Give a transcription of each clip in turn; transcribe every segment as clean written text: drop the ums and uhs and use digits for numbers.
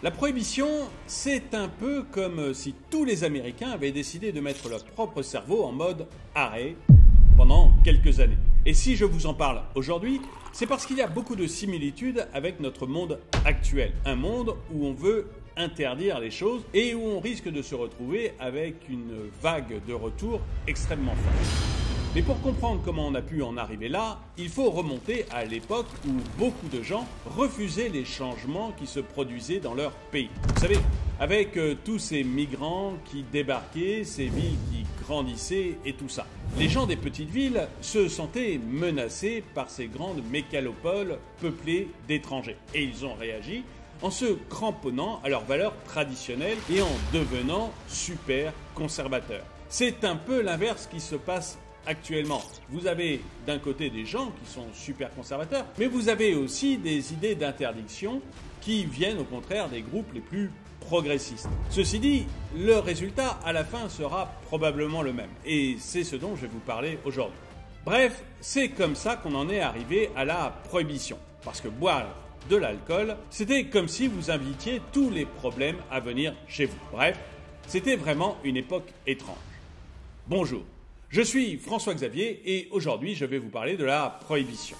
La prohibition, c'est un peu comme si tous les Américains avaient décidé de mettre leur propre cerveau en mode arrêt pendant quelques années. Et si je vous en parle aujourd'hui, c'est parce qu'il y a beaucoup de similitudes avec notre monde actuel. Un monde où on veut interdire les choses et où on risque de se retrouver avec une vague de retour extrêmement forte. Mais pour comprendre comment on a pu en arriver là, il faut remonter à l'époque où beaucoup de gens refusaient les changements qui se produisaient dans leur pays. Vous savez, avec tous ces migrants qui débarquaient, ces villes qui grandissaient et tout ça. Les gens des petites villes se sentaient menacés par ces grandes mégalopoles peuplées d'étrangers. Et ils ont réagi en se cramponnant à leurs valeurs traditionnelles et en devenant super conservateurs. C'est un peu l'inverse qui se passe actuellement. Vous avez d'un côté des gens qui sont super conservateurs, mais vous avez aussi des idées d'interdiction qui viennent au contraire des groupes les plus progressistes. Ceci dit, le résultat à la fin sera probablement le même, et c'est ce dont je vais vous parler aujourd'hui. Bref, c'est comme ça qu'on en est arrivé à la prohibition, parce que boire de l'alcool, c'était comme si vous invitiez tous les problèmes à venir chez vous. Bref, c'était vraiment une époque étrange. Bonjour. Je suis François Xavier et aujourd'hui je vais vous parler de la prohibition.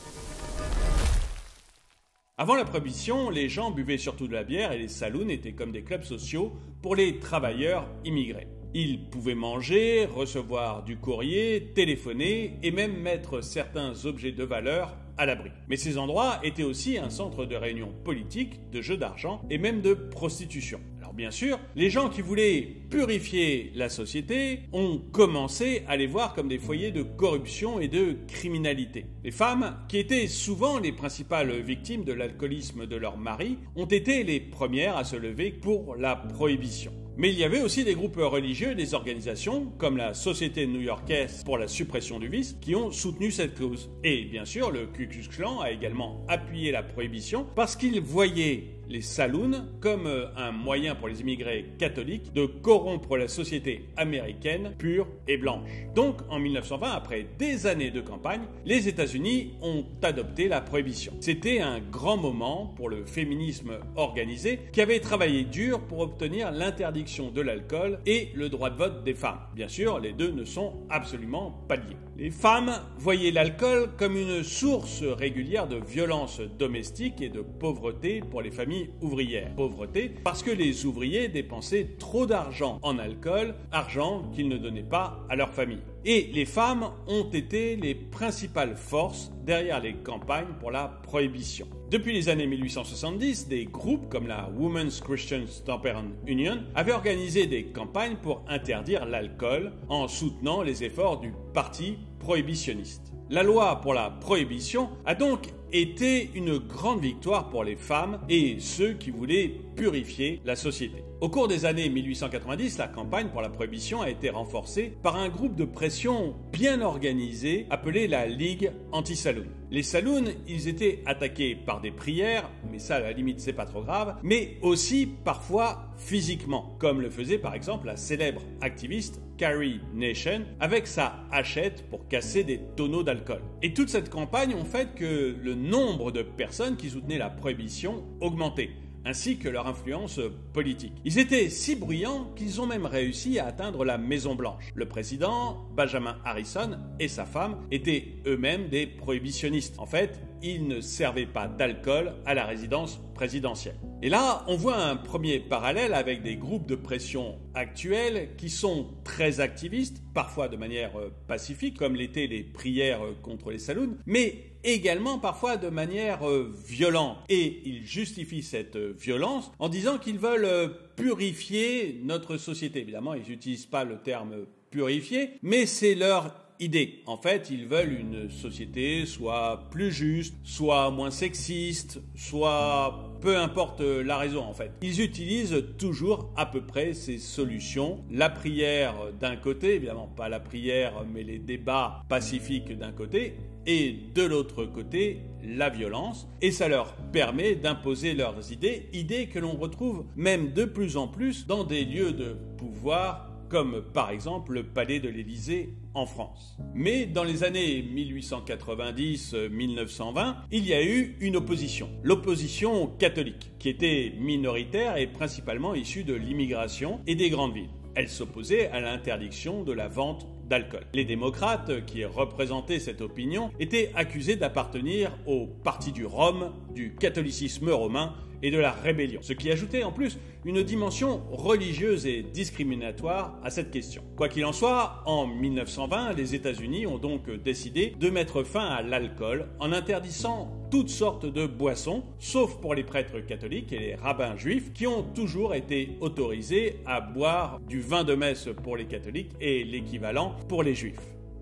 Avant la prohibition, les gens buvaient surtout de la bière et les saloons étaient comme des clubs sociaux pour les travailleurs immigrés. Ils pouvaient manger, recevoir du courrier, téléphoner et même mettre certains objets de valeur à l'abri. Mais ces endroits étaient aussi un centre de réunion politique, de jeux d'argent et même de prostitution. Alors bien sûr, les gens qui voulaient purifier la société ont commencé à les voir comme des foyers de corruption et de criminalité. Les femmes, qui étaient souvent les principales victimes de l'alcoolisme de leur mari, ont été les premières à se lever pour la prohibition. Mais il y avait aussi des groupes religieux et des organisations, comme la Société new-yorkaise pour la suppression du vice, qui ont soutenu cette cause. Et bien sûr, le Ku Klux Klan a également appuyé la prohibition parce qu'il voyait les saloons comme un moyen pour les immigrés catholiques de corrompre la société américaine pure et blanche. Donc, en 1920, après des années de campagne, les États-Unis ont adopté la prohibition. C'était un grand moment pour le féminisme organisé qui avait travaillé dur pour obtenir l'interdiction de l'alcool et le droit de vote des femmes. Bien sûr, les deux ne sont absolument pas liés. Les femmes voyaient l'alcool comme une source régulière de violence domestique et de pauvreté pour les familles ouvrières. Pauvreté parce que les ouvriers dépensaient trop d'argent en alcool, argent qu'ils ne donnaient pas à leur famille. Et les femmes ont été les principales forces derrière les campagnes pour la prohibition. Depuis les années 1870, des groupes comme la Women's Christian Temperance Union avaient organisé des campagnes pour interdire l'alcool en soutenant les efforts du parti prohibitionniste. La loi pour la prohibition a donc été une grande victoire pour les femmes et ceux qui voulaient purifier la société. Au cours des années 1890, la campagne pour la prohibition a été renforcée par un groupe de pression bien organisé appelé la Ligue anti-saloon. Les saloons, ils étaient attaqués par des prières, mais ça à la limite c'est pas trop grave, mais aussi parfois physiquement, comme le faisait par exemple la célèbre activiste Carrie Nation avec sa hachette pour casser des tonneaux d'alcool. Et toute cette campagne ont fait que le nombre de personnes qui soutenaient la prohibition augmentait, ainsi que leur influence politique. Ils étaient si bruyants qu'ils ont même réussi à atteindre la Maison-Blanche. Le président, Benjamin Harrison, et sa femme étaient eux-mêmes des prohibitionnistes. En fait, ils ne servaient pas d'alcool à la résidence présidentielle. Et là, on voit un premier parallèle avec des groupes de pression actuels qui sont très activistes, parfois de manière pacifique, comme l'étaient les prières contre les saloons, mais également parfois de manière violente. Et ils justifient cette violence en disant qu'ils veulent purifier notre société. Évidemment, ils n'utilisent pas le terme purifier, mais c'est leur idée. En fait, ils veulent une société soit plus juste, soit moins sexiste, soit peu importe la raison en fait. Ils utilisent toujours à peu près ces solutions. La prière d'un côté, évidemment pas la prière, mais les débats pacifiques d'un côté, et de l'autre côté, la violence. Et ça leur permet d'imposer leurs idées que l'on retrouve même de plus en plus dans des lieux de pouvoir comme par exemple le palais de l'Élysée en France. Mais dans les années 1890-1920, il y a eu une opposition, l'opposition catholique, qui était minoritaire et principalement issue de l'immigration et des grandes villes. Elle s'opposait à l'interdiction de la vente d'alcool. Les démocrates, qui représentaient cette opinion, étaient accusés d'appartenir au parti du Rhum, du catholicisme romain et de la rébellion, ce qui ajoutait en plus une dimension religieuse et discriminatoire à cette question. Quoi qu'il en soit, en 1920, les États-Unis ont donc décidé de mettre fin à l'alcool en interdisant toutes sortes de boissons, sauf pour les prêtres catholiques et les rabbins juifs qui ont toujours été autorisés à boire du vin de messe pour les catholiques et l'équivalent pour les juifs.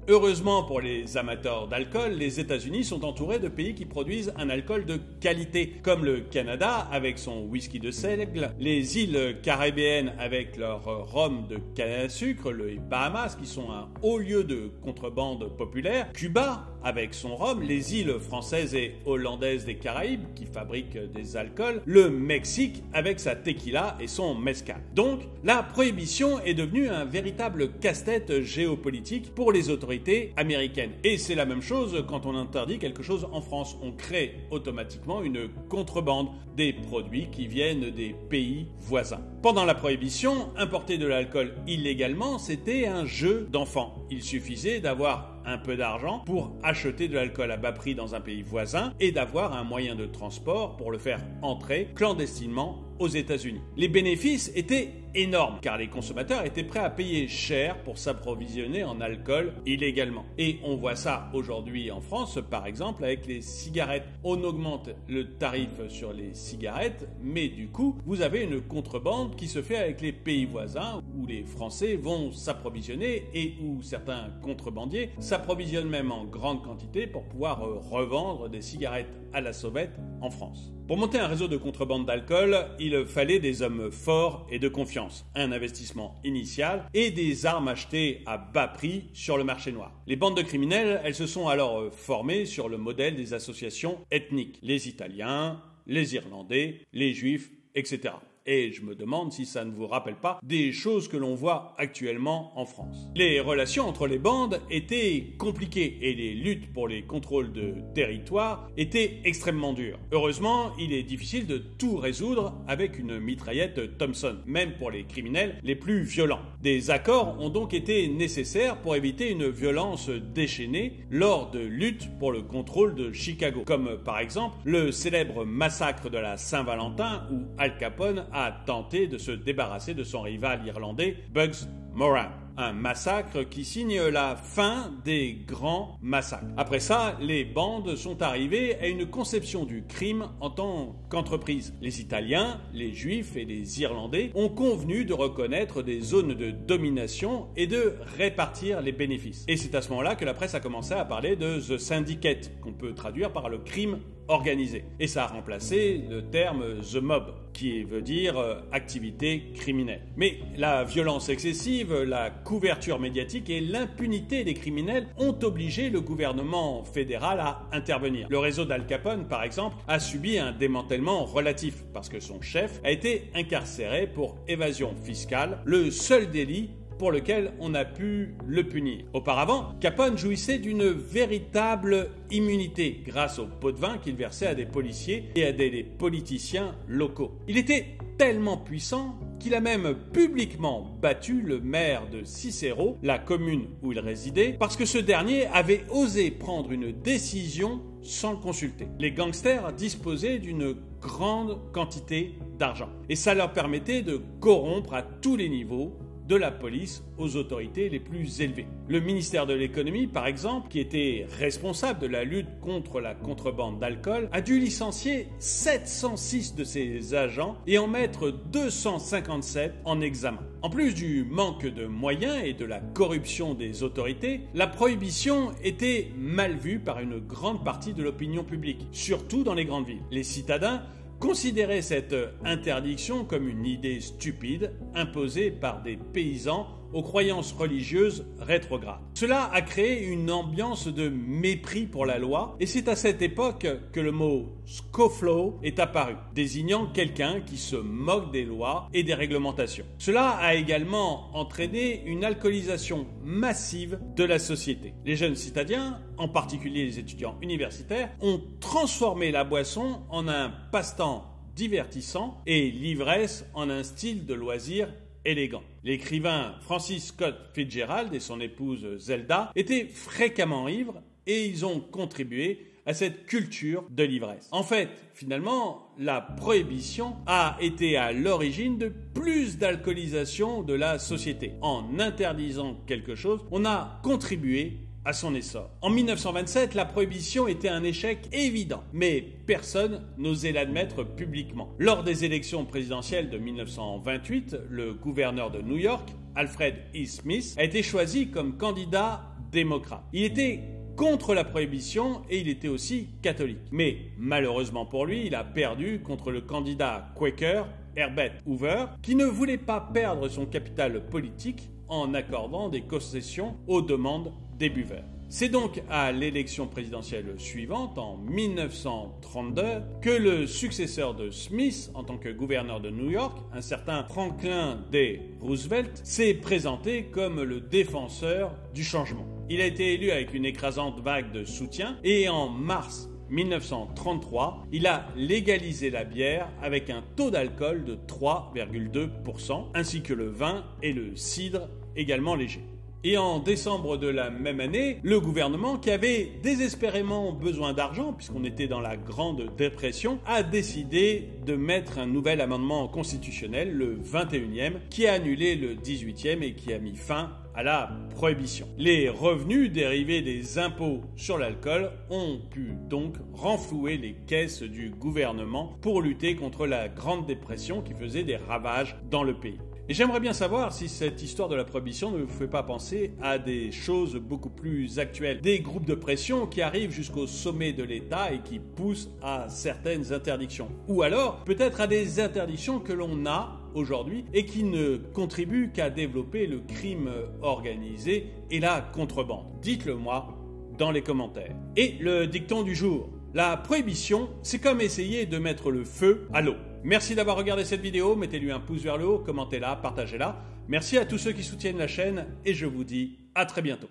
Heureusement pour les amateurs d'alcool, les États-Unis sont entourés de pays qui produisent un alcool de qualité, comme le Canada avec son whisky de seigle, les îles caribéennes avec leur rhum de canne à sucre, les Bahamas qui sont un haut lieu de contrebande populaire, Cuba avec son rhum, les îles françaises et hollandaises des Caraïbes qui fabriquent des alcools, le Mexique avec sa tequila et son mezcal. Donc, la prohibition est devenue un véritable casse-tête géopolitique pour les autorités américaines. Et c'est la même chose quand on interdit quelque chose en France. On crée automatiquement une contrebande des produits qui viennent des pays voisins. Pendant la prohibition, importer de l'alcool illégalement, c'était un jeu d'enfant. Il suffisait d'avoir un peu d'argent pour acheter de l'alcool à bas prix dans un pays voisin et d'avoir un moyen de transport pour le faire entrer clandestinement aux États-Unis. Les bénéfices étaient énormes car les consommateurs étaient prêts à payer cher pour s'approvisionner en alcool illégalement. Et on voit ça aujourd'hui en France, par exemple, avec les cigarettes. On augmente le tarif sur les cigarettes, mais du coup, vous avez une contrebande qui se fait avec les pays voisins où les Français vont s'approvisionner et où certains contrebandiers s'approvisionnent même en grande quantité pour pouvoir revendre des cigarettes à la sauvette en France. Pour monter un réseau de contrebande d'alcool, il fallait des hommes forts et de confiance, un investissement initial et des armes achetées à bas prix sur le marché noir. Les bandes de criminels, elles se sont alors formées sur le modèle des associations ethniques, les Italiens, les Irlandais, les Juifs, etc. Et je me demande si ça ne vous rappelle pas des choses que l'on voit actuellement en France. Les relations entre les bandes étaient compliquées et les luttes pour les contrôles de territoire étaient extrêmement dures. Heureusement, il est difficile de tout résoudre avec une mitraillette Thompson, même pour les criminels les plus violents. Des accords ont donc été nécessaires pour éviter une violence déchaînée lors de luttes pour le contrôle de Chicago, comme par exemple le célèbre massacre de la Saint-Valentin où Al Capone a tenté de se débarrasser de son rival irlandais Bugs Moran. Un massacre qui signe la fin des grands massacres. Après ça, les bandes sont arrivées à une conception du crime en tant qu'entreprise. Les Italiens, les Juifs et les Irlandais ont convenu de reconnaître des zones de domination et de répartir les bénéfices. Et c'est à ce moment-là que la presse a commencé à parler de The Syndicate, qu'on peut traduire par le crime organisé. Et ça a remplacé le terme The Mob, qui veut dire activité criminelle. Mais la violence excessive, la couverture médiatique et l'impunité des criminels ont obligé le gouvernement fédéral à intervenir. Le réseau d'Al Capone, par exemple, a subi un démantèlement relatif parce que son chef a été incarcéré pour évasion fiscale, le seul délit pour lequel on a pu le punir. Auparavant, Capone jouissait d'une véritable immunité grâce aux pots de vin qu'il versait à des policiers et à des politiciens locaux. Il était tellement puissant qu'il a même publiquement battu le maire de Cicero, la commune où il résidait, parce que ce dernier avait osé prendre une décision sans le consulter. Les gangsters disposaient d'une grande quantité d'argent et ça leur permettait de corrompre à tous les niveaux, de la police aux autorités les plus élevées. Le ministère de l'économie, par exemple, qui était responsable de la lutte contre la contrebande d'alcool, a dû licencier 706 de ses agents et en mettre 257 en examen. En plus du manque de moyens et de la corruption des autorités, la prohibition était mal vue par une grande partie de l'opinion publique, surtout dans les grandes villes. Les citadins considéraient cette interdiction comme une idée stupide imposée par des paysans aux croyances religieuses rétrogrades. Cela a créé une ambiance de mépris pour la loi et c'est à cette époque que le mot scofflaw est apparu, désignant quelqu'un qui se moque des lois et des réglementations. Cela a également entraîné une alcoolisation massive de la société. Les jeunes citadiens, en particulier les étudiants universitaires, ont transformé la boisson en un passe-temps divertissant et l'ivresse en un style de loisir élégant. L'écrivain Francis Scott Fitzgerald et son épouse Zelda étaient fréquemment ivres et ils ont contribué à cette culture de l'ivresse. En fait, finalement, la prohibition a été à l'origine de plus d'alcoolisation de la société. En interdisant quelque chose, on a contribué à son essor. En 1927, la prohibition était un échec évident, mais personne n'osait l'admettre publiquement. Lors des élections présidentielles de 1928, le gouverneur de New York, Alfred E. Smith, a été choisi comme candidat démocrate. Il était contre la prohibition et il était aussi catholique. Mais malheureusement pour lui, il a perdu contre le candidat Quaker, Herbert Hoover, qui ne voulait pas perdre son capital politique en accordant des concessions aux demandes des buveurs. C'est donc à l'élection présidentielle suivante, en 1932, que le successeur de Smith en tant que gouverneur de New York, un certain Franklin D. Roosevelt, s'est présenté comme le défenseur du changement. Il a été élu avec une écrasante vague de soutien et en mars 1933, il a légalisé la bière avec un taux d'alcool de 3,2%, ainsi que le vin et le cidre également légers. Et en décembre de la même année, le gouvernement, qui avait désespérément besoin d'argent, puisqu'on était dans la Grande Dépression, a décidé de mettre un nouvel amendement constitutionnel, le 21e, qui a annulé le 18e et qui a mis fin à la prohibition. Les revenus dérivés des impôts sur l'alcool ont pu donc renflouer les caisses du gouvernement pour lutter contre la Grande Dépression qui faisait des ravages dans le pays. Et j'aimerais bien savoir si cette histoire de la prohibition ne vous fait pas penser à des choses beaucoup plus actuelles. Des groupes de pression qui arrivent jusqu'au sommet de l'État et qui poussent à certaines interdictions. Ou alors, peut-être à des interdictions que l'on a aujourd'hui et qui ne contribuent qu'à développer le crime organisé et la contrebande. Dites-le moi dans les commentaires. Et le dicton du jour. La prohibition, c'est comme essayer de mettre le feu à l'eau. Merci d'avoir regardé cette vidéo, mettez-lui un pouce vers le haut, commentez-la, partagez-la. Merci à tous ceux qui soutiennent la chaîne et je vous dis à très bientôt.